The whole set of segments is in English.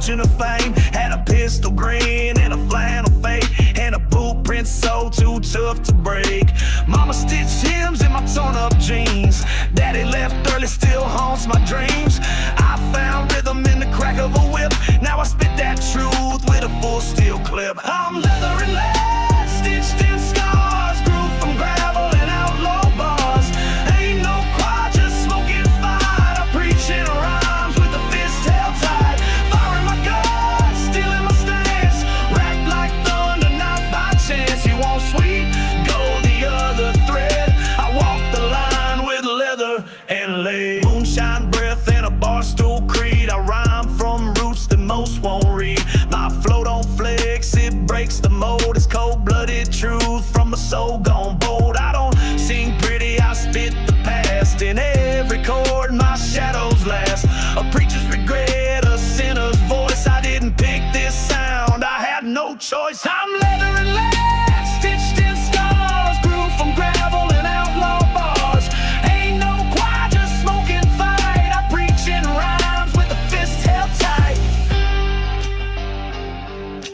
fortune or fame. Had a pistol grin and a flannel fade, and a boot print so too tough to break. Mama stitched hymns in my torn up jeans. Daddy left early, still haunts my dreams. I found rhythm in the crack of a whip. Now I spit that truth with a full steel clip. I'm leather and lead, stitched in scars, grew from gravel and outlaw bars. Ain't no choir, just smoking fire. I preach in rhymes with the fist held tight. Fire in my guts, steel in my stance. Racked like thunder, not by chance. You want sweet, go the other thread. I walk the line with leather and lead. Moonshine breath and a bar stool creed. I rhyme from roots that most won't read. My flow don't flex, it breaks the mold. It's cold-blooded truth from a soul gone bold. I don't sing pretty, I spit the past. In every chord, my shadows last. A preacher's regret, a sinner's voice. I didn't pick this sound, I had no choice. I'm leather and lead, stitched in scars, grew from gravel and outlaw bars. Ain't no choir, just smoking fight. I preach in rhymes with a fist held tight.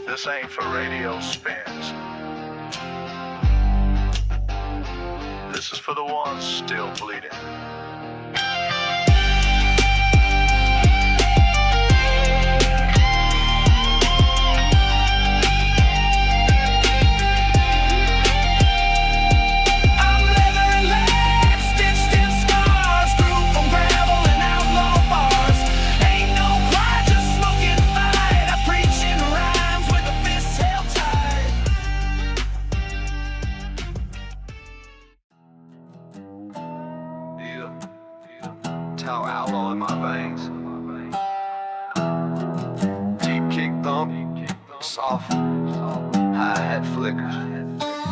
This ain't for radio spins. This is for the ones still bleeding. I'm leather and lead, stitched in scars, grew from gravel and outlaw bars. Ain't no choir, just smoking fight. I preach in rhymes with a fist held tight. Tau outlaw in my veins. Deep kick thump, soft hi-hat flickers.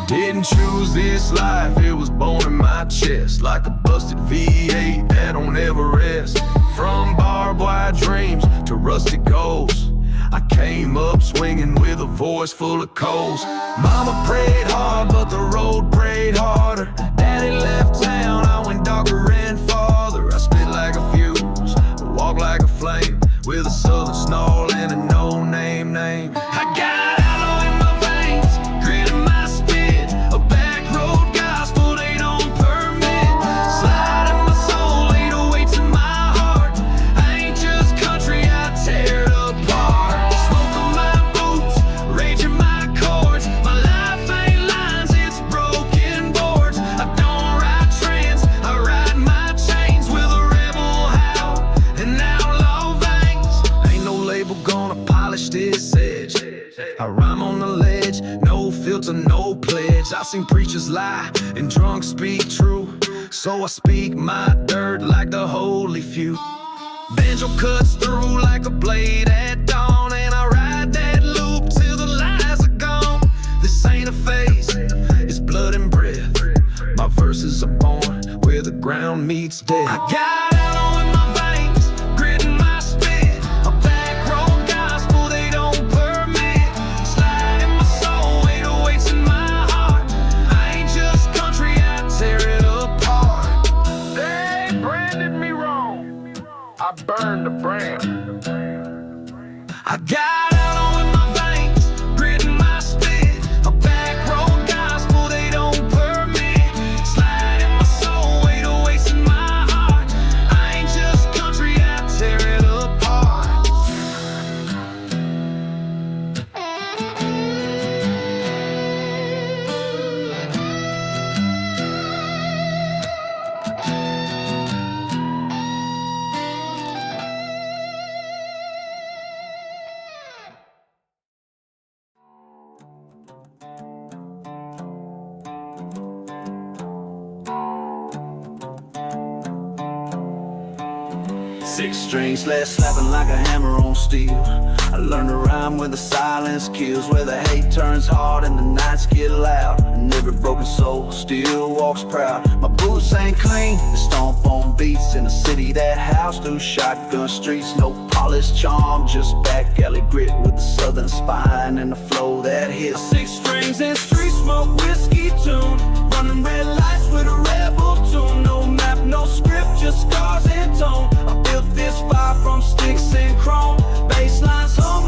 Didn't choose this life, it was born in my chest. Like a busted V8 that don't ever rest. From barbed wire dreams to rusty goals, I came up swinging with a voice full of coals. Mama prayed hard, but the road prayed harder. Daddy left town, I went darker and farther. I spit like a fuse, walk like a flame, with a southern snarl and a no-name name. I got outlaw in my veins, grit in my spit. A backroad gospel they don't permit. Slide in my soul, 808s in my heart. I ain't just country, I tear it apart. Smoke on my boots, rage in my chords. My life ain't lines, it's broken boards. I don't ride trends, I ride my chains with a rebel howl and outlaw veins. Ain't no label gonna polish this edge. I rhyme on the ledge, no filter, no pledge. I've seen preachers lie and drunks speak true, so I speak my dirt like the holy few. Banjo cuts through like a blade at dawn, and I ride that loop till the lies are gone. This ain't a phase, it's blood and breath. My verses are born where the ground meets death. I got outlaw in my veins, grit in my spit. A backroad gospel they don't permit. Slide in my soul, 808s in my heart. I ain't just country, I tear it apart. They branded me wrong, I burned the brand. I got outlaw in my veins, grit in my spit. A backroad gospel they don't permit. Slide in my soul, 808s in my heart. I ain't just country, I tear it apart. Six strings less slapping like a hammer on steel. I learned to rhyme when the silence kills, where the hate turns hard and the nights get loud, and every broken soul still walks proud. My boots ain't clean, they stomp on beats in a city that housed through shotgun streets. No polished charm, just back alley grit with the southern spine and the flow that hits. Six strings and street smoke, whiskey tune, running red lights with a rebel tune. No map, no script, just scars and tone. I built this fire from sticks and chrome, bass lines home.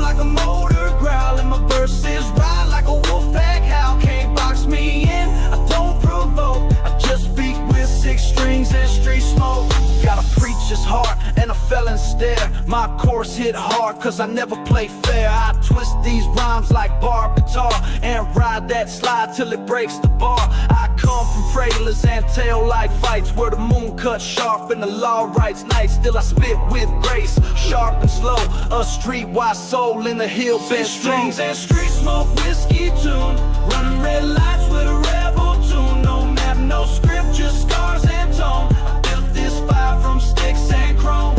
chorus hit hard, cause I never play fair. I twist these rhymes like bar guitar and ride that slide till it breaks the bar. I come from trailers and tail light fights where the moon cuts sharp and the law writes nice. Still I spit with grace, sharp and slow, a streetwise soul in the hill bent strings and street smoke whiskey tune, running red lights with a rebel tune. No map, no script, just scars and tone. I built this fire from sticks and chrome.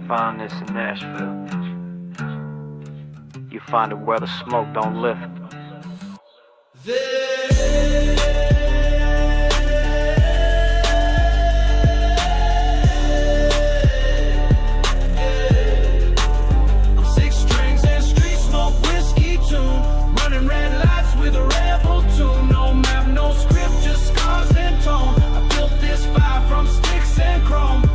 Find this in Nashville. You find it where the smoke don't lift. I'm six strings and street smoke whiskey tune, running red lights with a rebel tune. No map, no script, just scars and tone. I built this fire from sticks and chrome.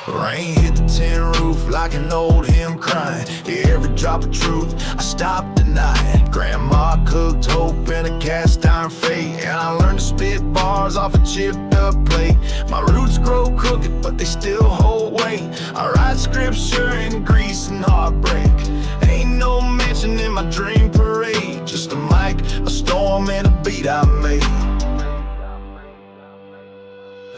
Rain hit the tin roof like an old hymn crying. Hear every drop of truth, I stopped denying. Grandma cooked hope in a cast iron fate, and I learned to spit bars off a chipped up plate. My roots grow crooked, but they still hold weight. I write scripture in grease and heartbreak. Ain't no mention in my dream parade, just a mic, a storm, and a beat I made.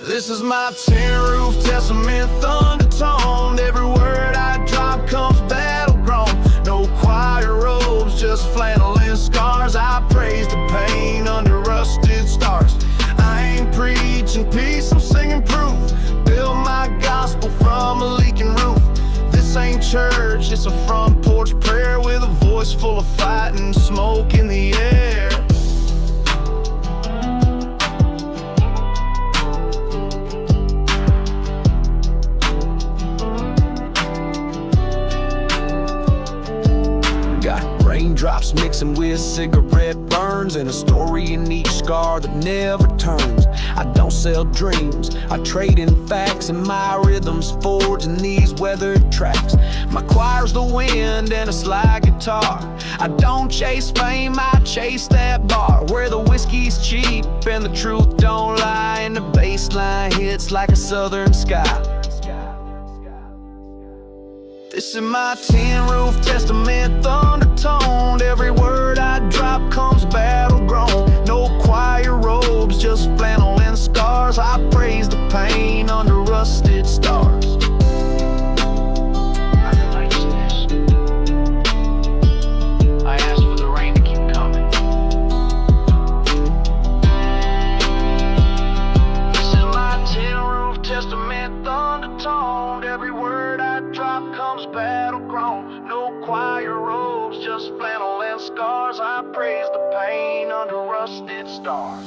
This is my tin roof testament, thundertoned. Every word I drop comes battle-grown. No choir robes, just flannel and scars. I praise the pain under rusted stars. I ain't preaching peace, I'm singing proof. Build my gospel from a leaking roof. This ain't church, it's a front porch prayer with a voice full of fight and smoke in the air. Raindrops mixing with cigarette burns, and a story in each scar that never turns. I don't sell dreams, I trade in facts, and my rhythms forged in these weathered tracks. My choir's the wind and a slide guitar. I don't chase fame, I chase that bar where the whiskey's cheap and the truth don't lie, and the bass line hits like a southern sky. This is my tin roof testament, thundertoned. Every word I drop comes battle-grown. No choir robes, just flannel and scars. I praise the pain under rusted stars. I asked for the rain to keep coming. This is my tin roof testament, thundertoned. Every word I drop comes battle-grown. No choir robes, just flannel and scars. I praise the pain under rusted stars.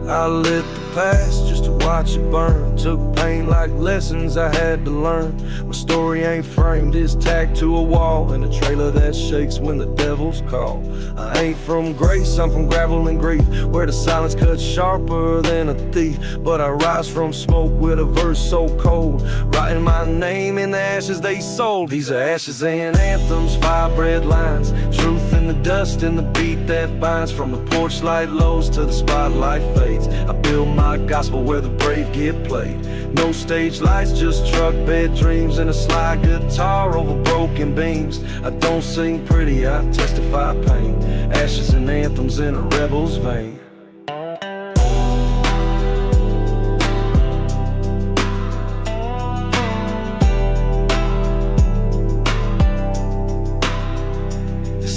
I let the past just watch it burn. Took pain like lessons I had to learn. My story ain't framed, it's tacked to a wall, in a trailer that shakes when the devil's call. I ain't from grace, I'm from gravel and grief, where the silence cuts sharper than a thief. But I rise from smoke with a verse so cold, writing my name in the ashes they sold. These are ashes and anthems, fire bread lines, truth in the dust and the beat that binds. From the porch light lows to the spotlight fades, I build my gospel where the brave get played. No stage lights, just truck bed dreams and a slide guitar over broken beams. I don't sing pretty, I testify pain, ashes and anthems in a rebel's vein.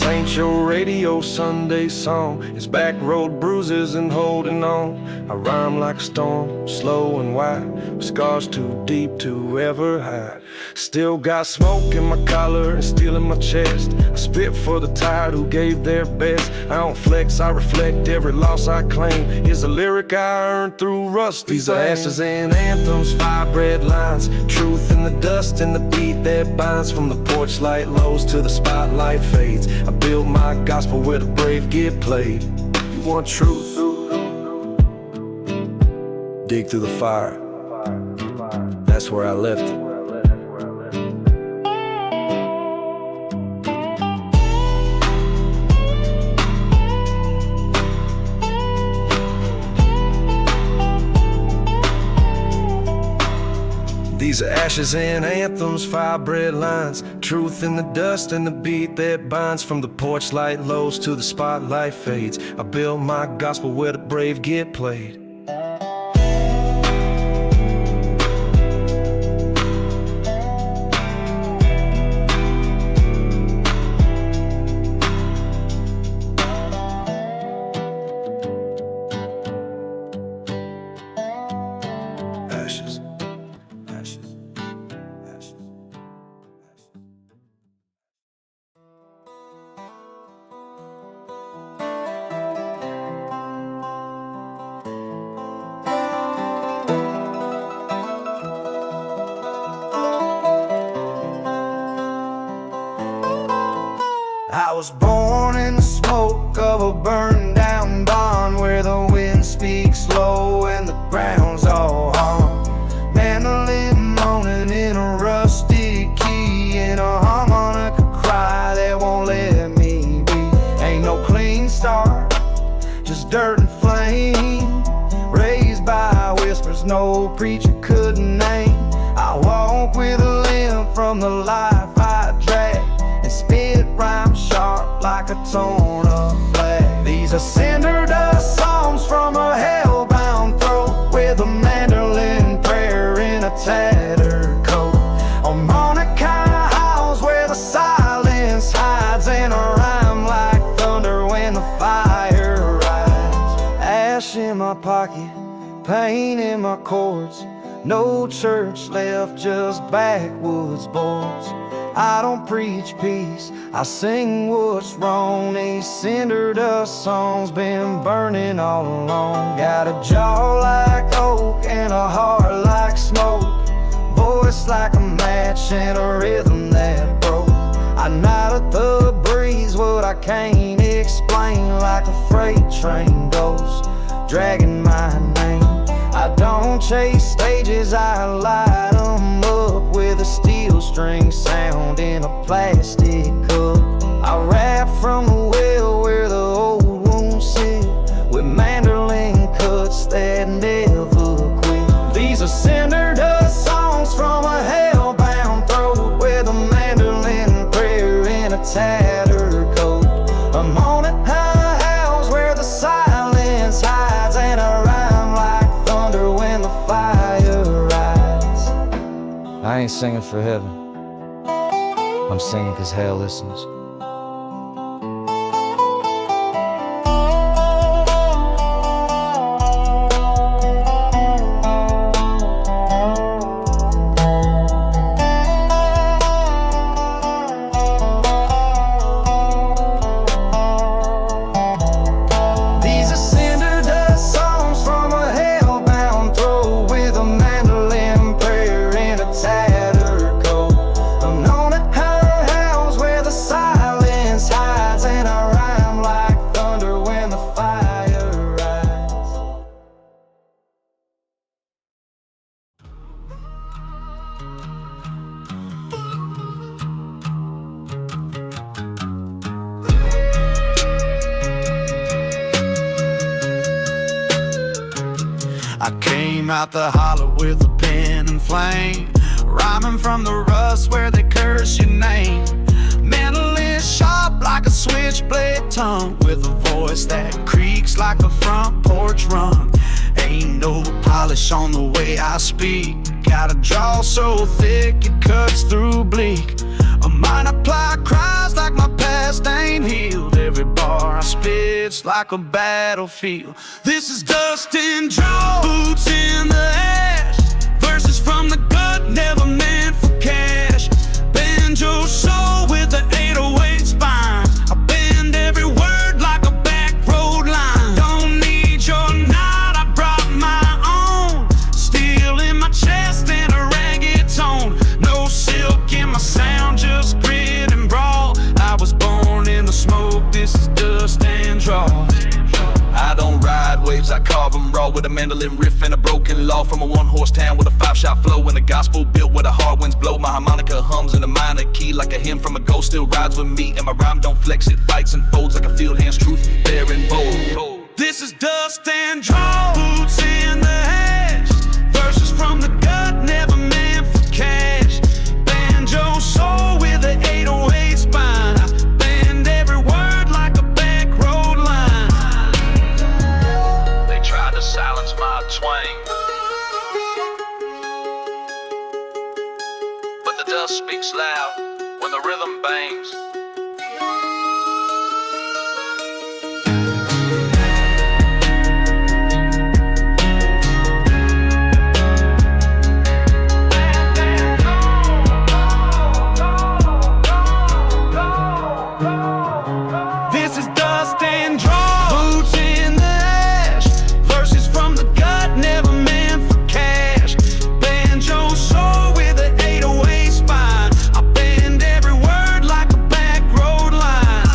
Ain't your radio Sunday song, it's back road bruises and holding on. I rhyme like a storm, slow and wide, with scars too deep to ever hide. Still got smoke in my collar and steel in my chest. I spit for the tired who gave their best. I don't flex, I reflect every loss I claim. Is a lyric I earned through rust. These are ashes and anthems, fire bread lines, truth in the dust and the beat that binds. From the porch light lows to the spotlight fades, I build my gospel where the brave get played. You want truth? Dig through the fire. That's where I left it. These are ashes and anthems, fire bread lines, truth in the dust and the beat that binds. From the porch light lows to the spotlight fades, I build my gospel where the brave get played. Ashes. I was born in the smoke of a burned down barn, where the wind speaks low and the ground's all hum. Mandolin moaning in a rusty key, and a harmonica cry that won't let me be. Ain't no clean start, just dirt and flame, raised by whispers no preacher could name. I walk with a limp from the life I drag, and spit rhyme sharp like a torn up flag. These are cinder dust psalms from a hell-bound throat, with a mandolin prayer in a tattered coat. Harmonica howls where the silence hides, and a rhyme like thunder when the fire rides. Ash in my pocket, pain in my chords, no church left, just backwoods boards. I don't preach peace, I sing what's wrong. These cinder dust songs been burning all along. Got a jaw like oak and a heart like smoke, voice like a match and a rhythm that broke. I nod at the breeze what I can't explain, like a freight train goes dragging my name. I don't chase stages, I light them up with a steel string sound in a plastic cup. I rap from the well where the old wounds sit, with mandolin cuts that never quit. These are cinder dust songs from a hell-bound throat, with a mandolin prayer in a tattered coat. I'm on it high house where the silence hides, and I rhyme like thunder when the fire rides. I ain't singing for heaven, I'm singing 'cause hell listens. These are cinder dust songs from a hell-bound throat, I came out the holler with a pen and flame, rhyming from the rust where they curse your name. Mandolin sharp like a switchblade tongue, with a voice that creaks like a front porch run. Ain't no polish on the way I speak, got a drawl so thick it cuts through bleak. A mind apply cries like my past ain't healed. Every bar I spit's like a battlefield. This is dust and drawl, boots in the ash, verses from the gut never meant for cash. Banjo soul with the 808 spine, I bend every word like a backroad line. Don't need your knot, I brought my own. Steel in my chest and a ragged tone. No silk in my sound, just grit and brawl. I was born in the smoke, this is dust and drawl. I don't ride waves, I carve them raw with a mandolin riff and a broken law. From a one-horse town with a 5-shot flow and a gospel built where the hard winds blow. My harmonica hums in a minor key like a hymn from a ghost, still rides with me. And my rhyme don't flex, it fights and folds like a field hand's truth, bearing bold. This is dust and drawl, boots in the ash, verses from the gut never meant for cash. Banjo soul with an 808 spine, I bend every word like a backroad line. They tried to silence my twang, but the dust speaks loud when the rhythm bangs. This is dust and drawl, boots in the ash, verses from the gut never meant for cash. Banjo soul with an 808 spine, I bend every word like a backroad line.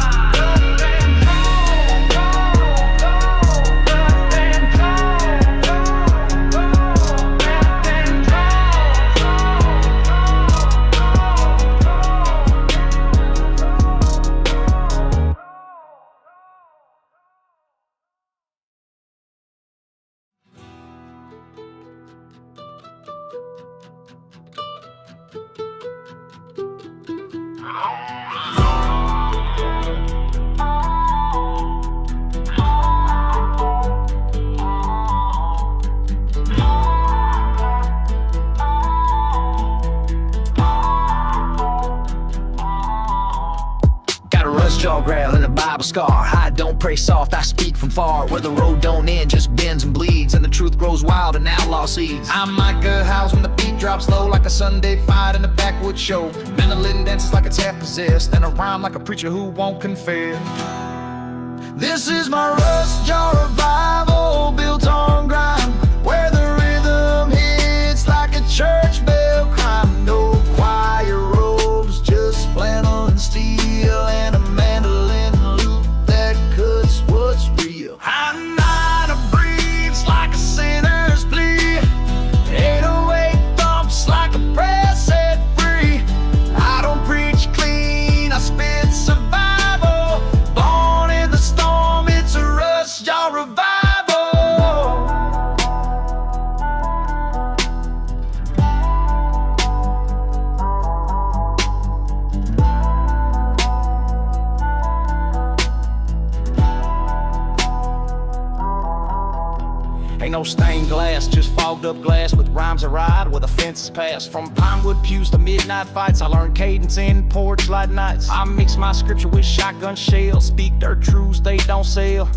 Got a Rustjaw growl and a Bible scar. I don't pray soft, I speak from far, where the road don't end, just bends and bleeds, and the truth grows wild and outlaw seeds. I'm like a house when the beat drops low, like a Sunday fight in a backwoods show. Mandolin dances like it's half possessed, and I rhyme like a preacher who won't confess. This is my Rustjaw Revival, built on grime, where the rhythm hits like a church bell crime. No choir robes, just flannel and steel, and a mandolin loop that cuts what's real. I'm not a breathes like a sinner's plea, 808 thumps like a prayer set free. I don't preach clean, I spit survival. Born in the storm, it's a Rustjaw Revival. Ain't no stained glass, just fogged up glass with rhymes I ride where the fences pass. From pinewood pews to midnight fights, I learned cadence in porch light nights. I mix my scripture with shotgun shells, speak dirt truths they don't sell.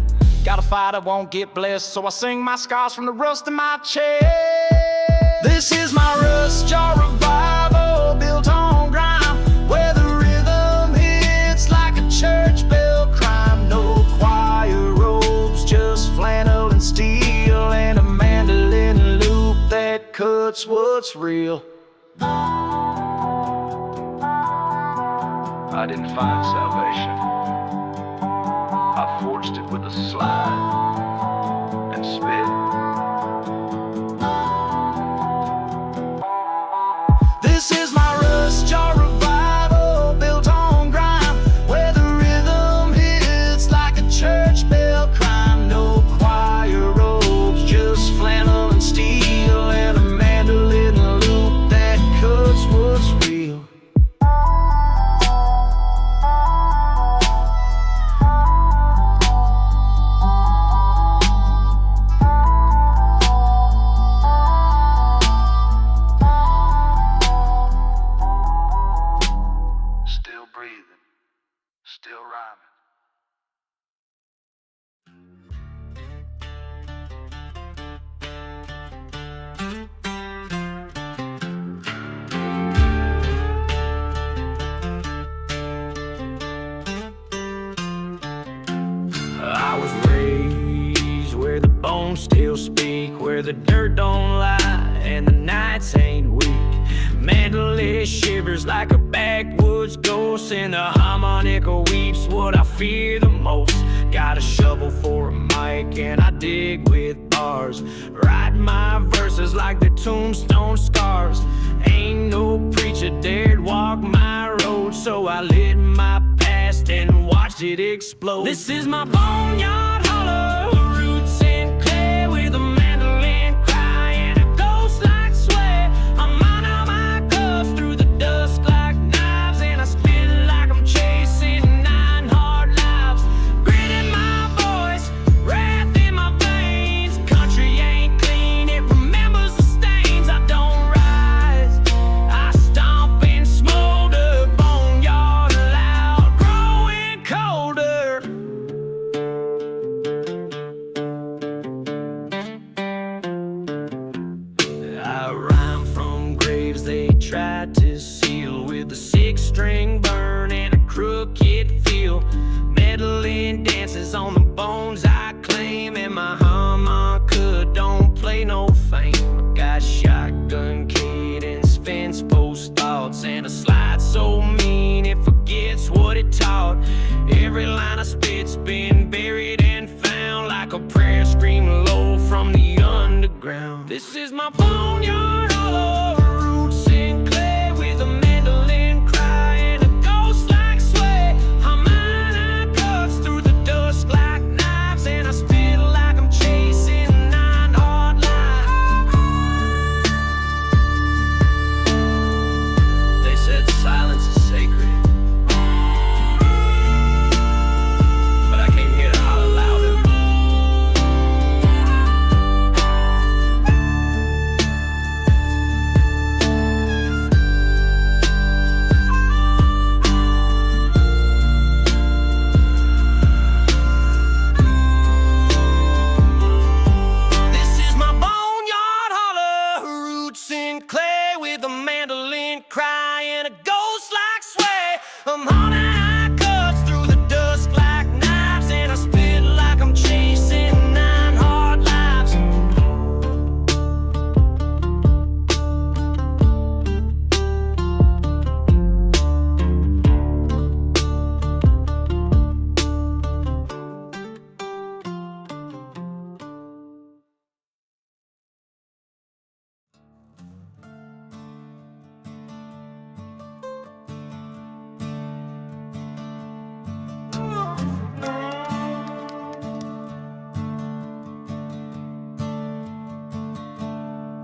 Got a fight that won't get blessed, so I sing my scars from the rust in my chest. This is my Rustjaw Revival, built on grime, where the rhythm hits like a church bell crime. No choir robes, just flannel and steel, and a mandolin loop that cuts what's real. I didn't find salvation, I forged it with a slide and spit. This is my Rustjaw Revival, built on grime, where the rhythm hits like a church bell crime. No choir robes, just flannel and dirt don't lie and the nights ain't weak. Mandolin shivers like a backwoods ghost, and the harmonica weeps what I fear the most. Got a shovel for a mic and I dig with bars, write my verses like they're tombstone scars. Ain't no preacher dared walk my road, so I lit my past and watched it explode. This is my Boneyard Holler, roots in clay with a mandolin cry and a ghost like sway. I'm on all my cuffs through the dust like knives, and I spit like I'm chasing 9 hard lives. Grit in my voice, wrath in my veins. Country ain't clean, it remembers the stains. I don't rise, I stomp and smolder. Boneyard loud, growing colder. I rhyme from graves they tried to seal, with a 6-string burn and a crooked feel. Meddling dances on the bones I claim, and my harmonica don't play no fame. I got shotgun cadence, fence post thoughts, and a slide so mean it forgets what it taught. Every line I spit's been buried and found, like a prayer scream low from the underground. This is my Boneyard Holler, roots in clay with a mandolin cry and a ghost like sway. Harmonica cuts through the dust like knives, and I spit like I'm chasing 9 hard lives. They said silence is sacred, but I came here to holler louder. This is my Boneyard Holler, roots in clay with a mandolin cry and a ghost like sway. I'm haunting high cuts through the dust like knives, and I spit like I'm chasing 9 hard lives.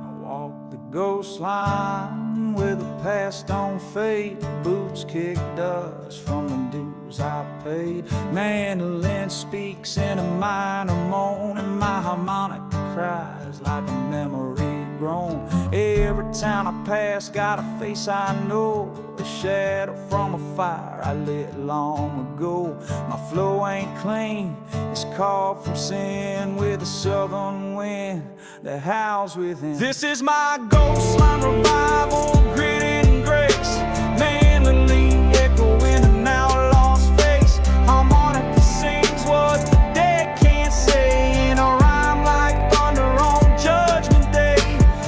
I walk the ghost line where the past don't fade. Boots kick dust from the dues I paid. Mandolin speaks in a minor moan, and my harmonica cries like a memory grown. Every town I pass got a face I know, a shadow from a fire I lit long ago. My flow ain't clean, it's carved from sin, with a southern wind that howls within. This is my Ghostline Revival, gritted in grace. Mandolin echoing an outlaw's face. Harmonica sings what the dead can't say, in a rhyme like thunder on Judgment Day.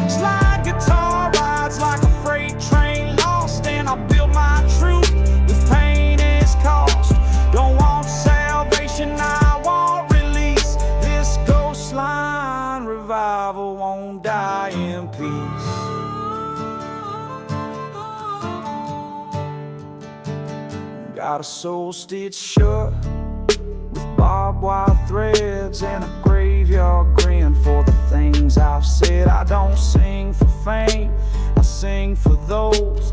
Slide guitar rides like a freight train lost, and I build my truth with pain as cost. Don't want salvation, I want release. This Ghostline Revival won't die in peace. Got a soul stitched shut with barbed wire threads, and a graveyard grin for the things I've said. I don't sing for fame, I sing for those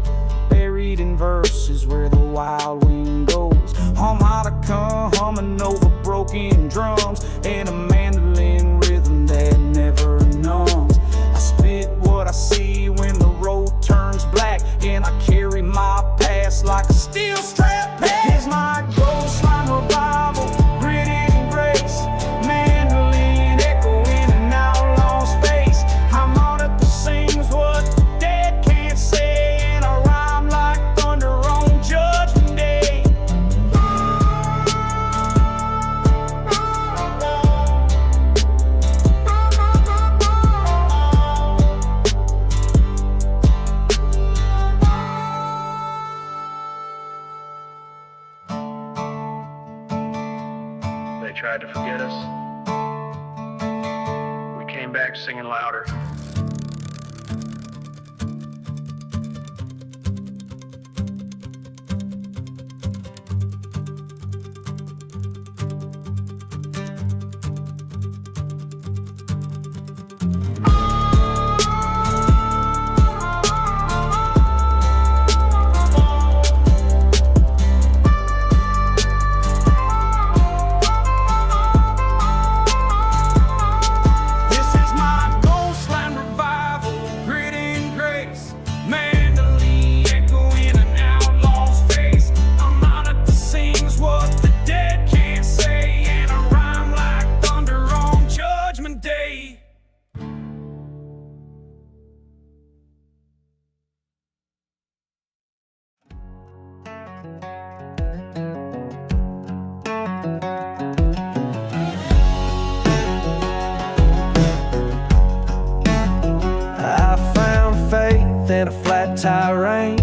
buried in verses where the wild wind goes. Harmonica humming over broken drums, and a mandolin rhythm that never numbs. I spit what I see when the road turns black, and I carry my past like a steel strap pack. Here's my Ghostline Revival, gritted in grace. Mandolin echoing an outlaw's face. Harmonica sings what the dead can't say, and I rhyme like thunder on Judgment Day. tried to forget us, we came back singing louder. In a flat terrain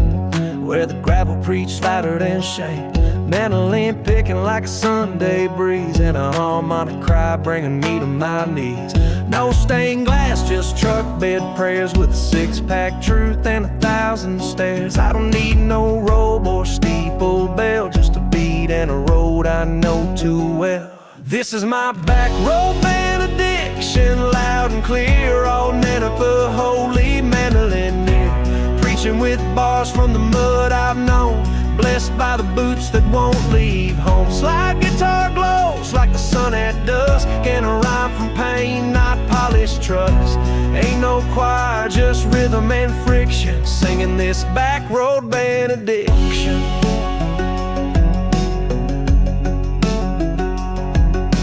where the gravel preached louder than shame, mandolin picking like a Sunday breeze, and a harmonic cry bringing me to my knees. No stained glass, just truck bed prayers with a six-pack truth and 1,000 stairs. I don't need no robe or steeple bell, just a beat and a road I know too well. This is my Backroad Benediction, loud and clear, all net up a holy mandolin near, preaching with bars from the mud I've known, blessed by the boots that won't leave home. Slide guitar glows like the sun at dusk, can a rhyme from pain, not polished trust. Ain't no choir, just rhythm and friction, singing this Backroad Benediction.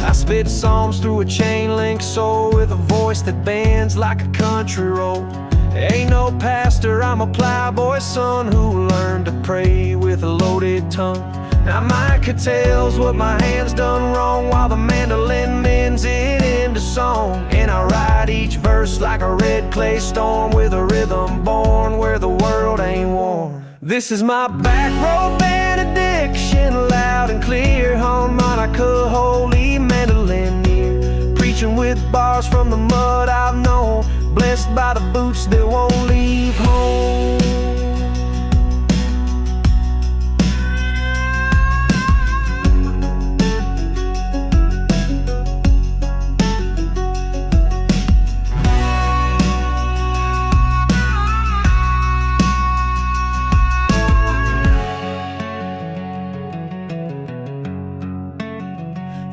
I spit psalms through a chainlink soul with a voice that bends like a country roll. Ain't no pastor, I'm a plowboy's son who learned to pray with a loaded tongue. Now Micah tells what my hand's done wrong, while the mandolin mends it into song. And I write each verse like a red clay storm, with a rhythm born where the world ain't warm. This is my Backroad Benediction, loud and clear, harmonica, holy mandolin near, preaching with bars from the mud I've known, blessed by the boots that won't leave home.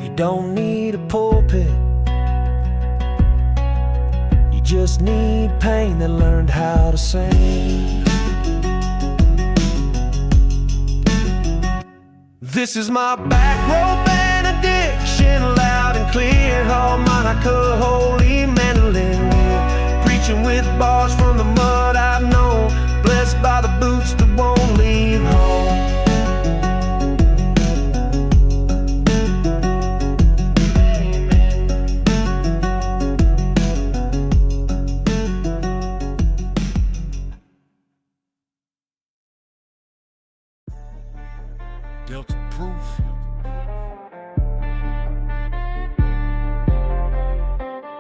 You don't need a pulpit, you just need pain that learned how to sing. This is my Backroad Benediction, loud and clear, harmonica, holy mandolin, preaching with bars from the mud I've known, blessed by the boots that won't leave home. Delta proof.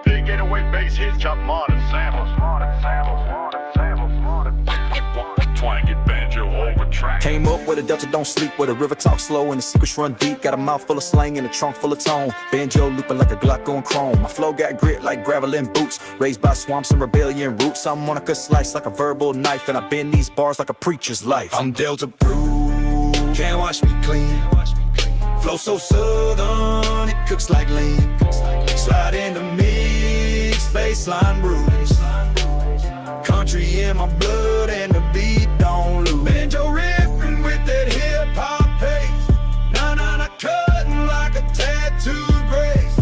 Big 808 bass hits, chop modern samples. Twang it banjo over track. Came up with a delta, don't sleep, where the river talk slow and the secrets run deep. Got a mouth full of slang and a trunk full of tone. Banjo looping like a Glock on chrome. My flow got grit like gravel in boots. Raised by swamps and rebellion roots. I'm Harmonica slice like a verbal knife, and I bend these bars like a preacher's life. I'm Delta proof, can't wash me clean. Flow so southern, it cooks like lean. Slide into mix, baseline bruise. Country in my blood and the beat don't lose. Banjo ripping with that hip-hop pace. Nah, cutting like a tattooed grace.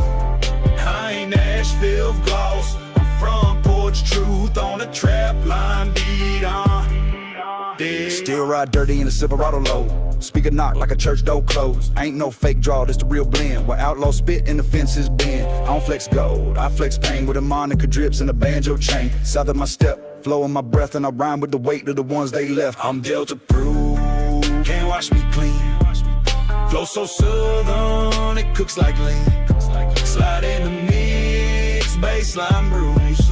I ain't Nashville gloss, I'm front porch truth on a trap line beat on. Still ride dirty in a Silverado low. Speaker knock like a church door closed. Ain't no fake draw, this the real blend. Where Outlaw spit and the fences bend. I don't flex gold, I flex pain with harmonica drips and a banjo chain. South of my step, flow in my breath, and I rhyme with the weight of the ones they left. I'm Delta proof, can't wash me clean. Flow so southern, it cooks like lean. Slide in the mix, bassline bruise.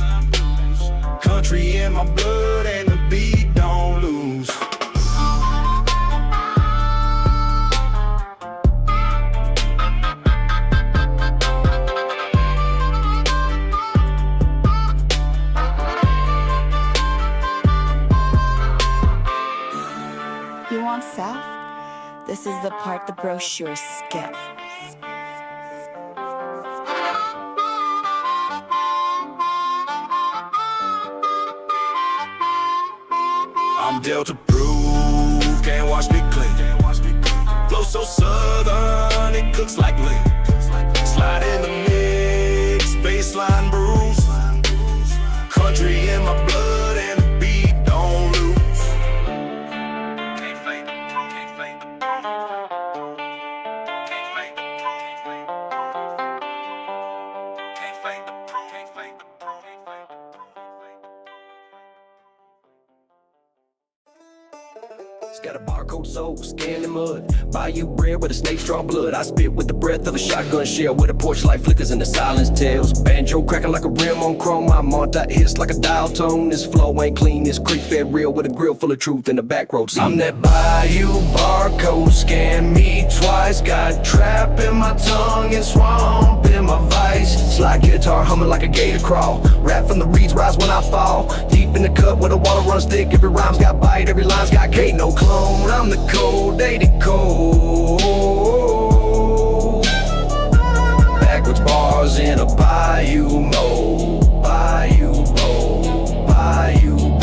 Country in my blood and the beat don't lose. You want south? This is the part the brochures skip. I'm Delta proof, can't wash me clean. Flow so southern, it cooks like lean. Slide in the mix, bassline bruise. Country in my blood and the beat don't lose. Can't fake the pro, can't fake the pro. Can't fake the pro, can't fake the pro. Can't fake the pro, can't fake the pro, can't fake the pro. It's got a barcode soul, scan in mud. Bayou bread with a snake's draw blood. I spit with the breath of a shotgun shell, with a porch light flickers and the silence tells. Banjo cracking like a rim on chrome. I'm on that hits like a dial tone. This flow ain't clean, this creek fed real, with a grill full of truth in the backroad scene. I'm that Bayou Barcode, scan me twice. Got trap in my tongue and swamp in my vice. Slide guitar humming like a gator crawl. Rap from the reeds rise when I fall. Deep in the cut where the water runs thick. Every rhyme's got bite, every line's got K. No clone, I'm the cold, dated cold. Backwards bars in a bayou mode. Bayou mode, bayou mode.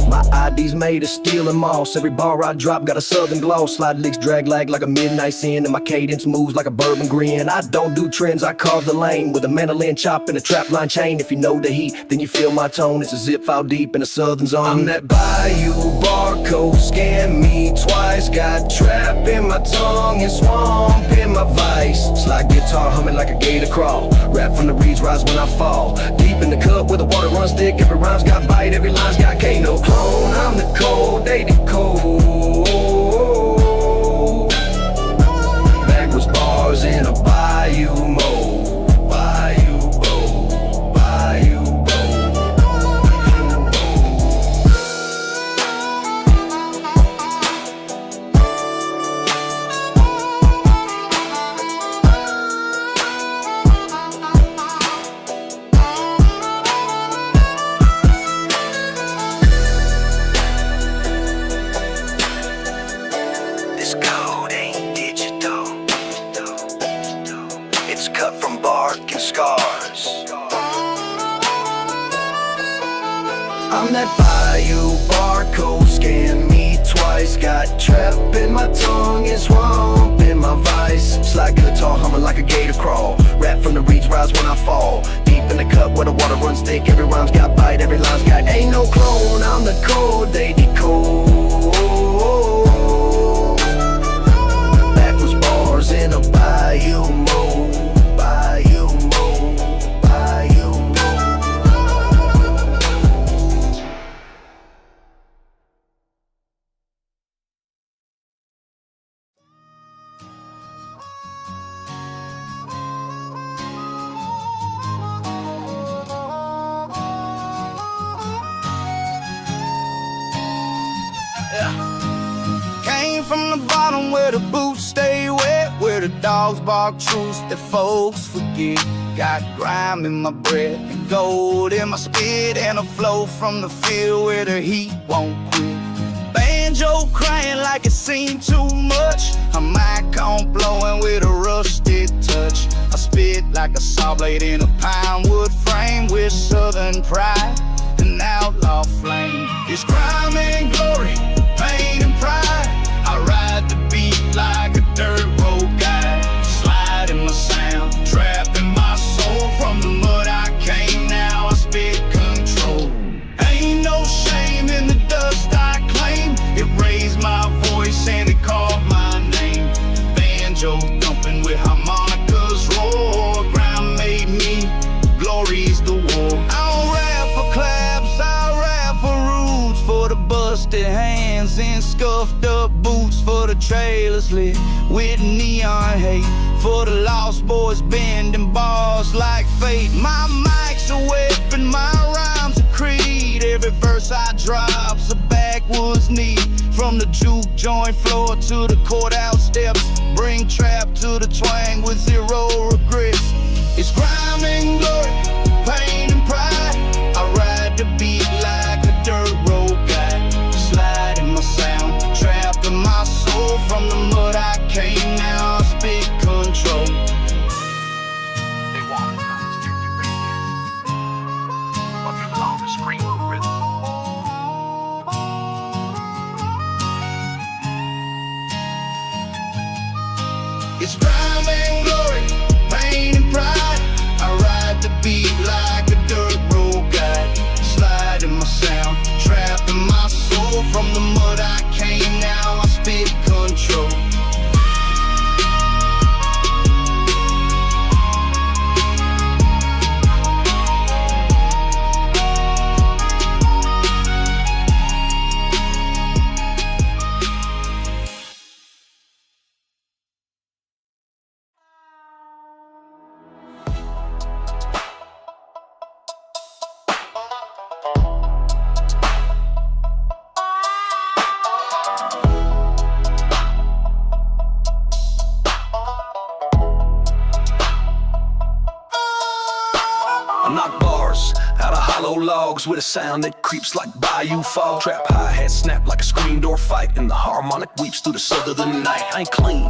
My ID's made of steel and moss. Every bar I drop got a southern gloss. Slide licks drag lag like a midnight sin, and my cadence moves like a bourbon grin. I don't do trends, I carve the lane with a mandolin chop and a trap line chain. If you know the heat, then you feel my tone. It's a zip file deep in a southern zone. I'm that Bayou Barcode, scan me twice. Got trap in my tongue and swamp in my vice. Slide guitar humming like a gator crawl. Rap from the reeds rise when I fall. Deep in the cup where the water runs thick. Every rhyme's got bite, every line's got K. No clone, I'm the cold, dated cold. Backwards bars in a bayou mode. Bayou mode, bayou mode. This code ain't digital. It's cut from bark and scars. I'm that Bayou Barcode, scan me twice. Got trap in my tongue and swamp in my vice. Slide guitar humming like a gator crawl. Rap from the reeds rise when I fall. Deep in the cup where the water runs thick. Every rhyme's got bite, every line's got ain't no clone. I'm the cold, they decode. Backwards bars in a bayou mode. Bayou mode, bayou mode. Came from the bottom where the boots stay wet, where the dogs bark truths that folks forget. Got grime in my breath and gold in my spit, and a flow from the field where the heat won't quit. Banjo crying like it seemed too much. A mic on blowing with a rusted touch. I spit like a saw blade in a pine wood frame with southern pride, an outlaw flame. It's Grime Glory, pain and pride. I ride the beat like a dirt road guy. Slide in my sound, trapping my soul. From the mud I came, now I spit control. Ain't no shame in the dust I claim. It raised my voice and it called my name. Banjo thumping with harmonicas roar. Grime made me, glory's the war. I don't rap for claps, I rap for roots. For the busted hands and scuffed up boots for the trailers lit with neon hate. For the lost boys bending bars like fate. My mic's a weapon, my rhymes a creed. Every verse I drop's a backwoods need. From the juke joint floor to the courthouse steps, bring trap to the twang with zero regrets. It's grime and glory, pain and pride. I ride the beat like a dirt road guy, sliding my sound, trapping my soul. From the mud I came, now I spit control. They walk down the street to bring you, but you long to scream the rhythm. It's grime and glory, pain and pride. I ride the beat like a dirt road guide, sliding my sound, trapping my soul. From the mud I came, now I spit control. I knock bars out of hollow logs with a sound that creeps like bayou fog. Trap hi-hat snap like a screen door fight, and the harmonic weeps through the southern night. I ain't clean,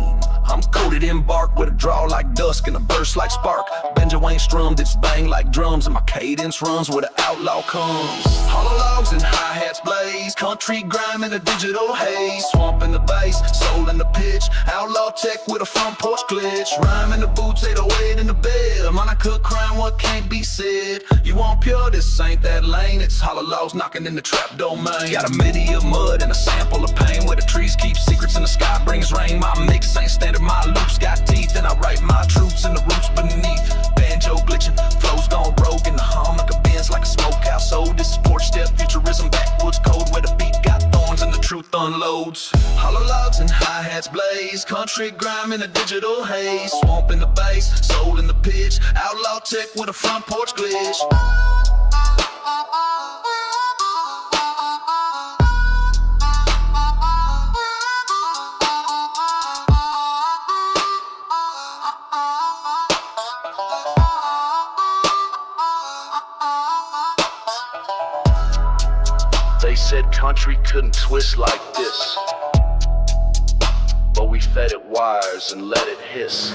I'm coated in bark with a drawl like dusk and a burst like spark. Banjo ain't strummed, it's bang like drums, and my cadence runs where the outlaw comes. Hollow logs and hi-hats blaze, country grime in a digital haze. Swamp in the bass, soul in the pitch, outlaw tech with a front porch glitch. Rhyme in the boots, 808 in the bed, harmonica crime what can't be said. You want pure, this ain't that lane, it's hollow logs knocking in the trap domain. Got a MIDI of mud and a sample of pain, where the trees keep secrets and the sky brings rain. My mix ain't standard, my loops got teeth, and I write my truths in the roots beneath. Banjo glitching, flows gone rogue, and the harmonica bends like a smokehouse. So this is porch step, futurism, backwoods code, where the beat got thorns and the truth unloads. Hollow logs and hi-hats blaze, country grime in a digital haze. Swamp in the bass, soul in the pitch, outlaw tech with a front porch glitch. They said country couldn't twist like this, but we fed it wires and let it hiss.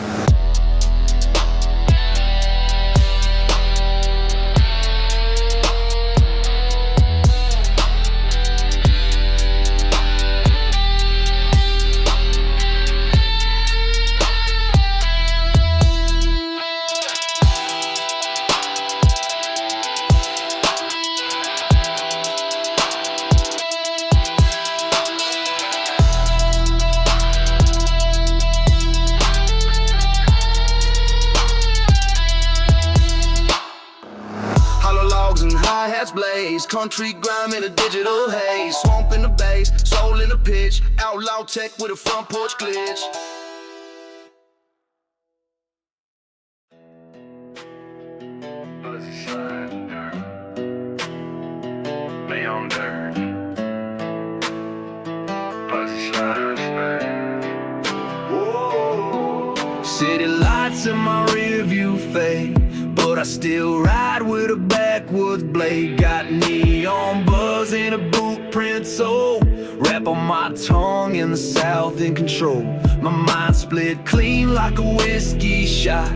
Blaze, country grime in a digital haze. Swamp in the bass, soul in the pitch, outlaw tech with a front porch glitch. Fuzzy slide, lay on dirt. Fuzzy slide, Whoa. City lights in my rearview fade, but I still ride with a backwoods blade. Got neon buzz in a boot print soul, rap on my tongue in the south in control. My mind split clean like a whiskey shot,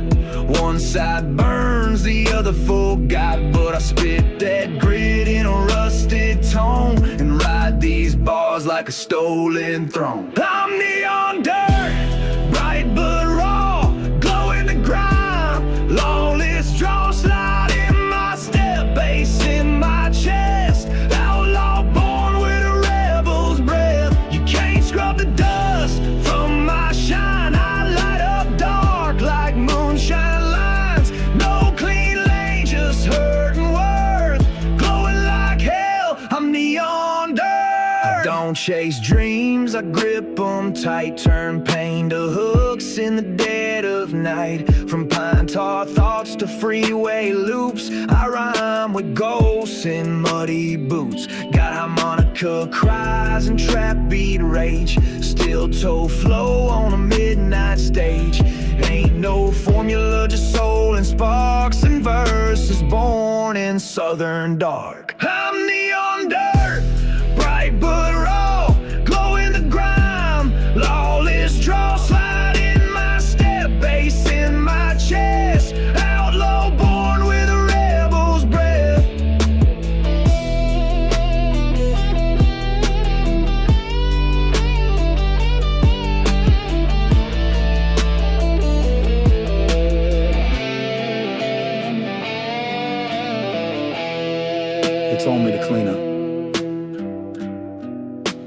one side burns, the other forgot. But I spit that grit in a rusted tone, and ride these bars like a stolen throne. I'm neon dirt, bright but raw, glow in the grime, lawless draw, slide in my step, bass in my chest, outlaw born with a rebel's breath. You can't scrub the dust from my shine, I light up dark like moonshine lines. No clean lane, just hurt and worth, glowing like hell, I'm neon dirt. I don't don't chase dreams, I grip them tight. Turn pain to hooks in the dead of night. From pine tar thoughts to freeway loops, I rhyme with ghosts in muddy boots. Got harmonica cries and trap beat rage. Steel toe flow on a midnight stage. Ain't no formula, just soul and sparks and verses born in southern dark. I'm neon dirt, bright but raw, glow in the grime, lawless drawl, slide in my step, bass in my chest, outlaw born with a rebel's breath. They told me to clean up,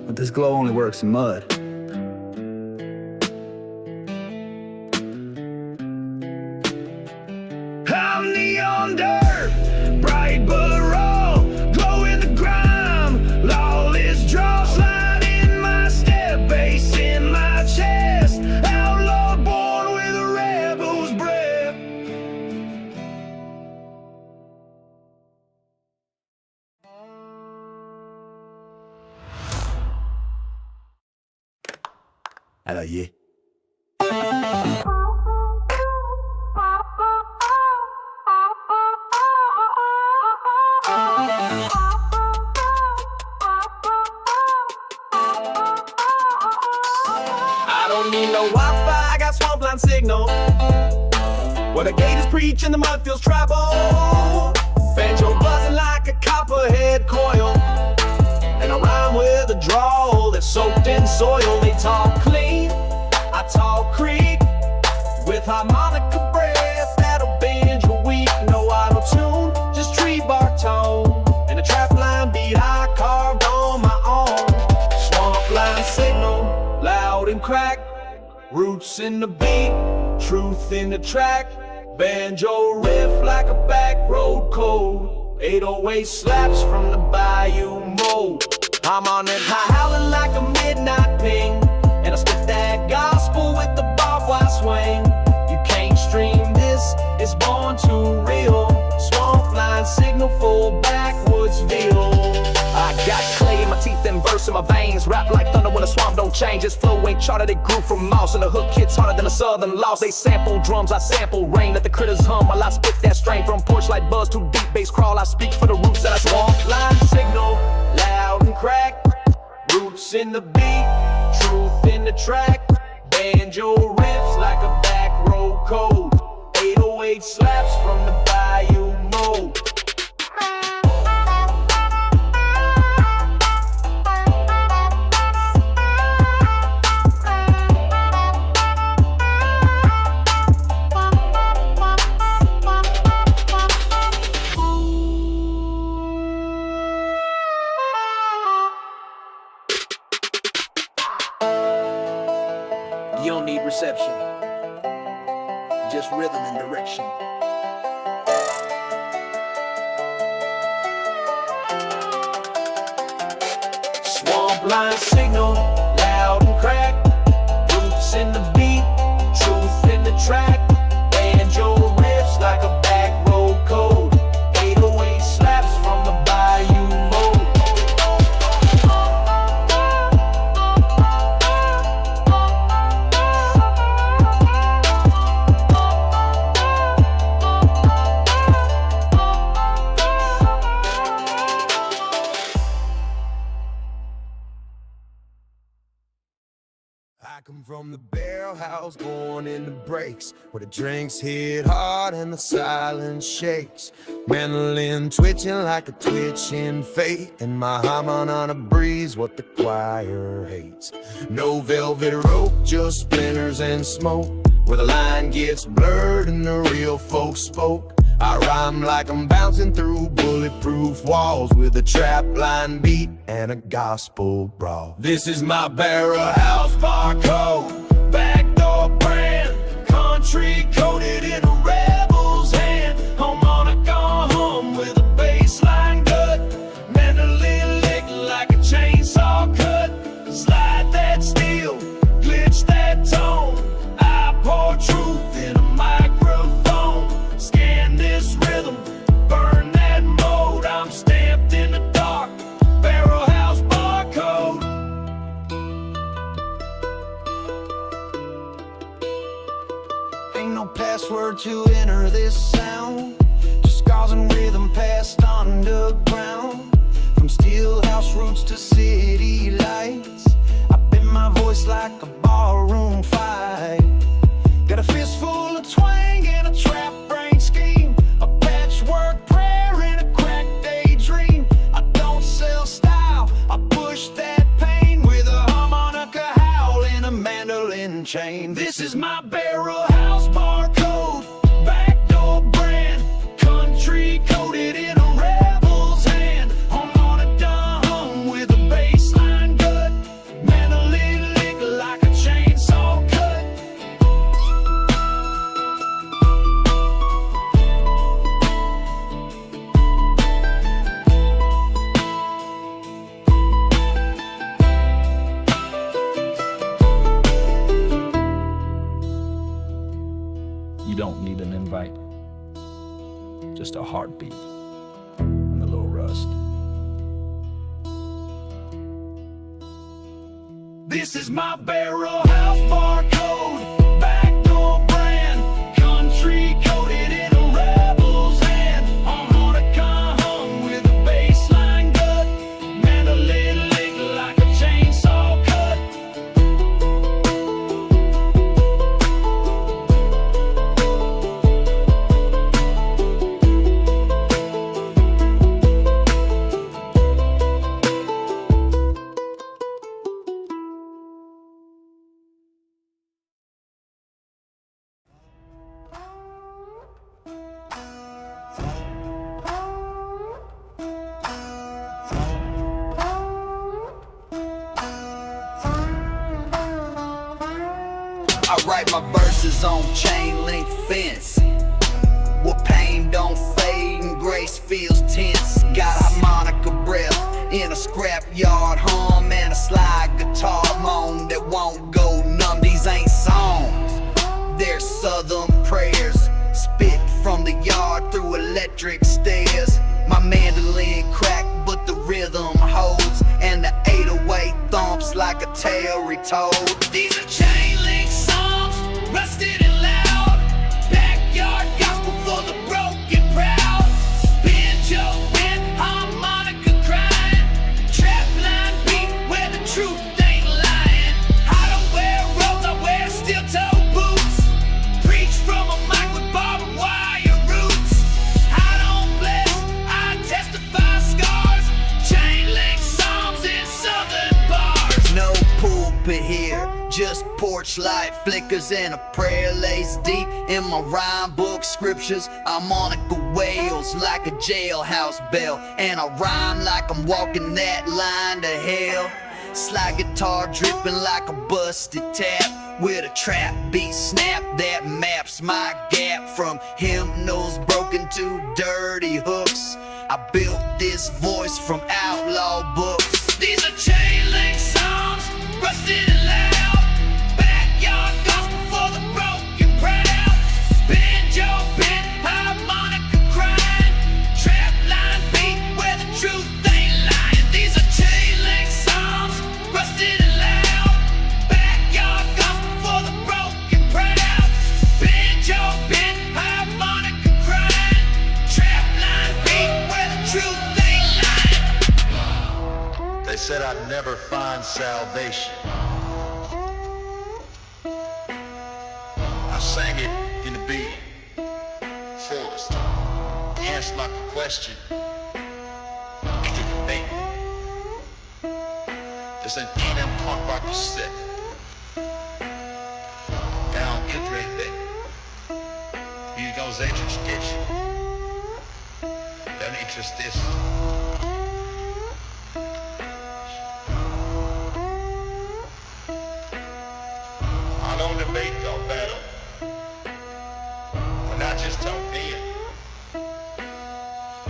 but this glow only works in mud. I'm neon dirt, bright but raw, glow in the grime, lawless draw, slide in my step, bass in my chest, outlaw born with a rebel's breath. Hello, yeah. I don't need no Wi-Fi, I got Swampline Signal. Where the gators preach and the mud feels tribal. Banjo buzzing like a copperhead coil. And I rhyme with a drawl that's soaked in soil. They talk clean, I talk creek. With harmonica breath that'll bend your weak. No auto-tune, just tree bark tone. And a trap line beat I carved on my own. Swampline signal, loud and crack. Roots in the beat, truth in the track. Banjo riff like a backroad code. 808 slaps from the Bayou mode. I'm on it high, howling like a midnight ping. And I spit that gospel with the barbed wire swing. You can't stream this, it's born too real. Swampline signal, full backwoods feel. I got clay in my teeth and verse in my veins. Rap like thunder when the swamp don't change. Its flow ain't charted, it grew from moss. And the hook hits harder than a southern loss. They sample drums, I sample rain. Let the critters hum while I spit that strain. From porch light buzz to deep bass crawl, I speak for the roots that I Swampline signal, loud and crack. Roots in the beat, truth in the track. Banjo riffs like a backroad code. 808 slaps from the Bayou mode. You don't need reception, just rhythm and direction. Swampline signal, loud and crack. Roots in the beat, truth in the track. Banjo riffs like a backroad code. 808 slaps from the Bayou mode. I come from the Barrelhouse, born in the breaks, where the drinks hit hard and the silence shakes. Mandolin twitching like a twitching fate, and my harmon on a breeze, what the choir hates. No velvet rope, just splinters and smoke, where the line gets blurred and the real folks spoke. I rhyme like I'm bouncing through bulletproof walls, with a trap line beat and a gospel brawl. This is my Barrelhouse Barcode, backdoor brand, country coated in a rebel's hand. Harmonica hum with a bass line gut, mandolin lick like a chainsaw cut. word to enter this sound. Just causing rhythm passed underground. From steel house roots to city lights, I bend my voice like a barroom fight. Got a fistful of twang and a trap brain scheme, a patchwork prayer and a cracked daydream. I don't sell style, I push that pain with a harmonica howl and a mandolin chain. This is my Barrelhouse Barcode, backdoor brand, country coated in a rebel's hand. I'm on a dumb with a bassline gut, mandolin lick like a chainsaw cut. You don't need an invite, just a heartbeat and a little rust. This is my Barrelhouse Barcode, backdoor brand, country coated in a rebel's hand. I'm on a hum with a bassline gut, mandolin lick like a chainsaw cut. I write my verses on chain-link fence, where pain don't fade and grace feels tense. Got harmonica breath in a scrapyard hum and a slide guitar moan that won't go numb. These ain't songs, they're southern prayers, spit from the yard through electric stairs. My mandolin crack, but the rhythm holds, and the 808 thumps like a tale retold. These are Chainlink Psalms, rusted and loud, backyard gospel for the broken proud. Banjo and harmonica crying, trap line beat where the truth ain't lying. I don't wear robes, I wear steel-toe boots, preach from a mic with barbed wire roots. I don't bless, I testify scars, Chainlink Psalms in southern bars. No pulpit here, just porch light flickers and a prayer lays deep in my rhyme book scriptures. Harmonica wails like a jailhouse bell, and I rhyme like I'm walking that line to hell. Slide guitar dripping like a busted tap, with a trap beat snap that maps my gap from hymnals broken to dirty hooks. I built this voice from Outlaw books. These are Chainlink Psalms, rusted and loud, backyard gospel for the broken proud. Banjo bent, harmonica crying, trap line beat where the truth ain't lying. These are Chainlink Psalms, rusted and loud, backyard gospel for the broken proud. Banjo bent, harmonica crying, trap line beat where the truth ain't lying. They said I'd never find salvation. I sang it in the beat, fullest. Answered like a question to debate. There's an Anthems punk rock cassette down Utrecht there. You go Zajan sketch. Don't interest this. I don't debate or battle, but not just talk then.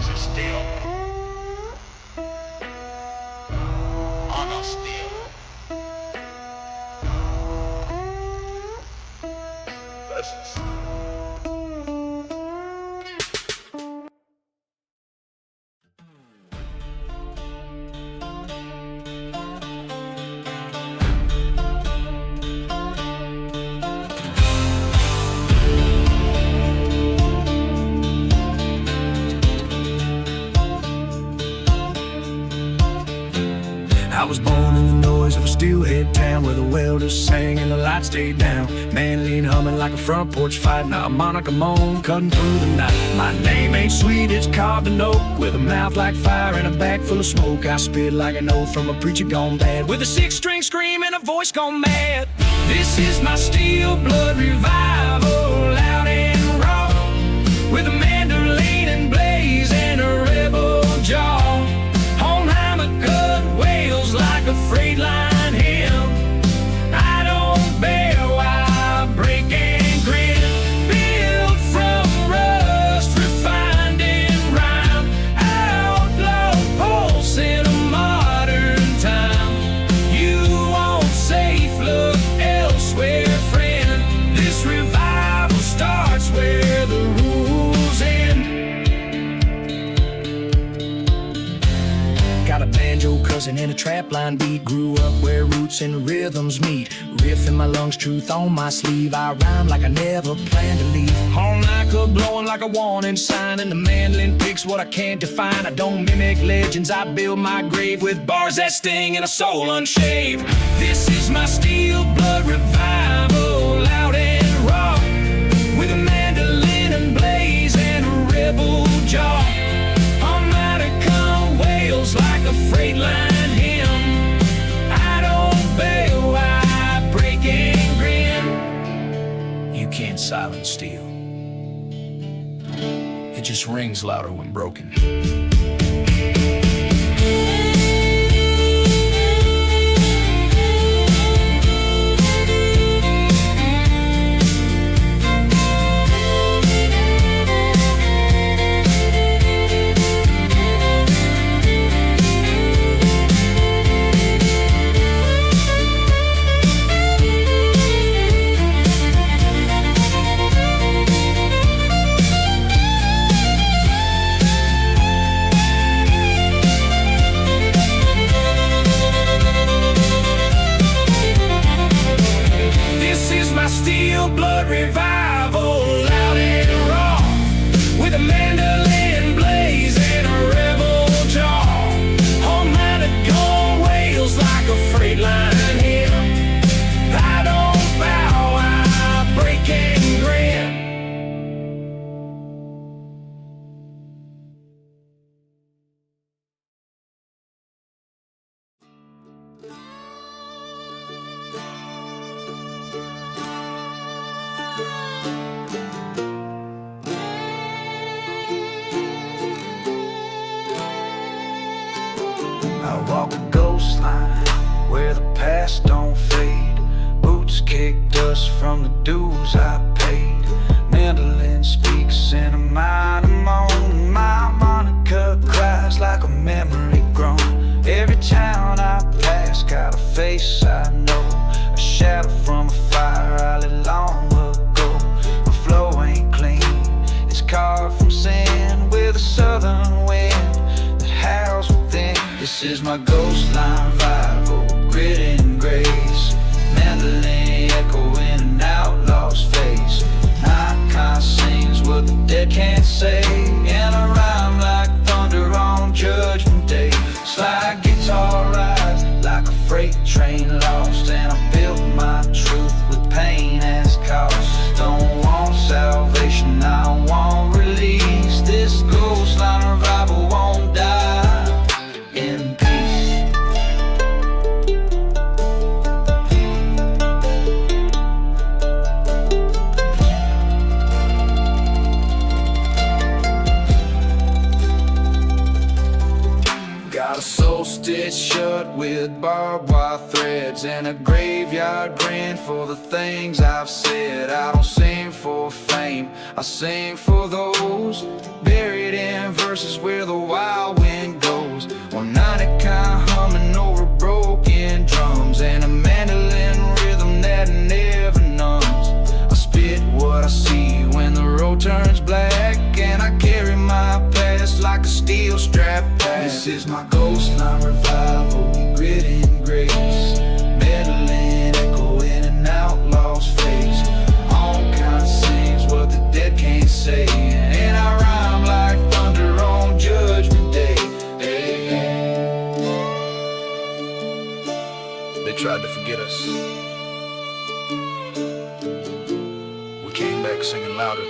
Sit still. Honor still. Blessings. I was born in the noise of a steelhead town where the welders sang and the lights stayed down. Mandolin humming like a front porch fight, now a harmonica moan cutting through the night. My name ain't sweet, it's carved in oak, with a mouth like fire and a back full of smoke. I spit like an oath from a preacher gone bad, with a 6-string scream and a voice gone mad. This is my Steelblood Revival, loud and raw, with a mandolin and blaze and a rebel jaw. Harmonica wails like a freight line hymn. I don't bear while I break and grin. Built from rust, refined in rhyme. Outlaw pulse in a modern time. You won't safe look elsewhere, friend. This revival starts where the rules end. Got a banjo cousin and a trapline beat. Grew up where roots and rhythms meet. Riff in my lungs, truth on my sleeve. I rhyme like I never planned to leave. Harmonica blowing like a warning sign, and the mandolin picks what I can't define. I don't mimic legends, I build my grave with bars that sting and a soul unshaved. This is my Steelblood Revival, loud and raw, with a mandolin and blaze and a rebel jaw. Harmonica wails like a freight line hymn. I don't bail while I break and grin. You can't silence steel. It just rings louder when broken. Steelblood Revival, loud and raw, with a mandolin blaze and a rebel jaw. Harmonica wails like a freight line hymn. I don't bow, I break and grin. I walk a ghost line where the past don't fade. Boots kick dust from the dues I paid. Mandolin speaks in a minor moan. My harmonica cries like a memory grown. Every town I pass got a face I know, a shadow from a fire I lit long ago. My flow ain't clean, it's carved from sin, with a southern wind that howls within. This is my Ghostline Revival, grit and grace. Mandolin echo in an outlaw's face. Icon sings what the dead can't say, and I rhyme like thunder on Judgment Day. Slide guitar rides like a freight train lost, and I built my truth with pain as cost. Don't want salvation, I want release. This Ghostline Revival won't die in peace. Got a soul stitched shut with barbed wire threads, and a graveyard grin for the things I've said. I don't sing for fame, I sing for those buried in verses where the wild wind goes. 190 kind humming over broken drums, and a mandolin rhythm that never numbs. I spit what I see when the road turns black, and I carry my past like a steel strap pack. This is my Ghostline Revival, grit and grace. Mandolin echo in an outlaw's face. All kinds sings what the dead can't say, and I rhyme like thunder on Judgment Day. Hey. They tried to forget us. We came back singing louder.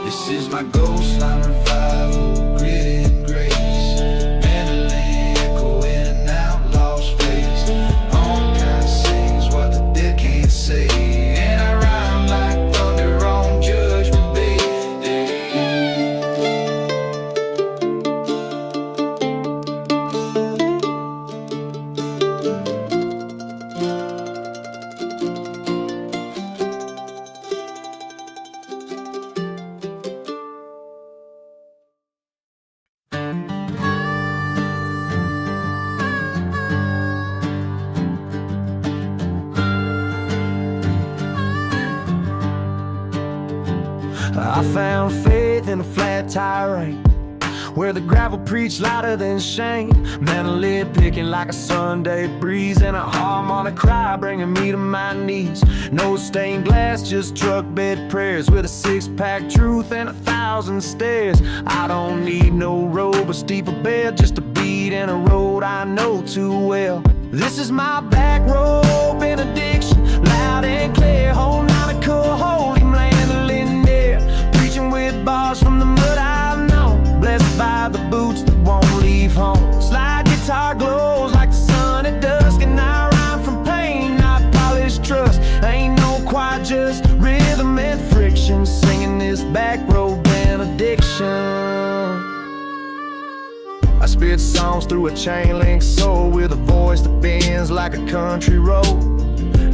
This is my Ghostline Revival, grit and grace, mandolin echoing Outlaw's face. All kind sings what the dead can't say, and I rhyme like thunder on Judgment Day. I found faith in a flat tire rain, where the gravel preached louder than shame. Mandolin picking like a Sunday breeze, and a harmonica cry bringing me to my knees. No stained glass, just truck bed prayers, with a six-pack truth and 1,000 stairs. I don't need no robe or steeple bed, just a beat and a road I know too well. This is my Backroad Benediction, loud and clear, harmonica, holy mandolin there, preaching with bars from the mud I've known, blessed by the boots that won't leave home. Slide guitar glows like the sun at dusk, and I rhyme from pain, not polished trust. Ain't no choir, just rhythm and friction, singing this Backroad Benediction. I spit songs through a chainlink soul, with a voice that bends like a country road.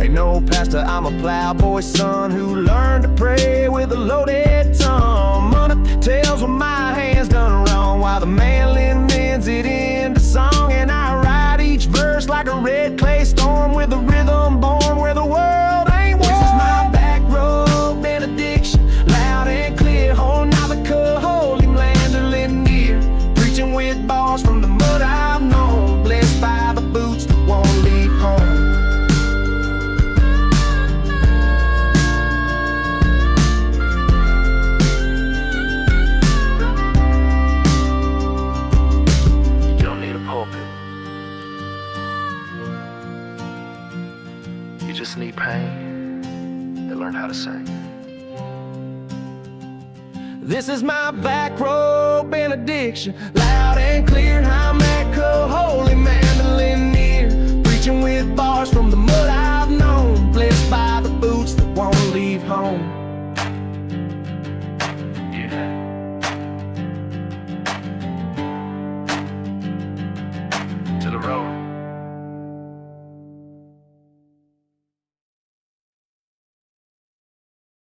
Ain't no pastor, I'm a plowboy son who learned to pray with a loaded tongue. Money tells what my hands done wrong, while the mandolin mends it into song. And I write each verse like a red clay storm, with a rhythm born where the world ain't warm. This is my Backroad Benediction, loud and clear, harmonica, holy mandolin near, preaching with bars from the mud I've known, blessed by the boots that won't leave home. You just need pain to learn how to sing. This is my Backroad Benediction, loud and clear, harmonica, holy mandolin near, preaching with bars from the mud I've known, blessed by the boots that won't leave home. Yeah. To the road.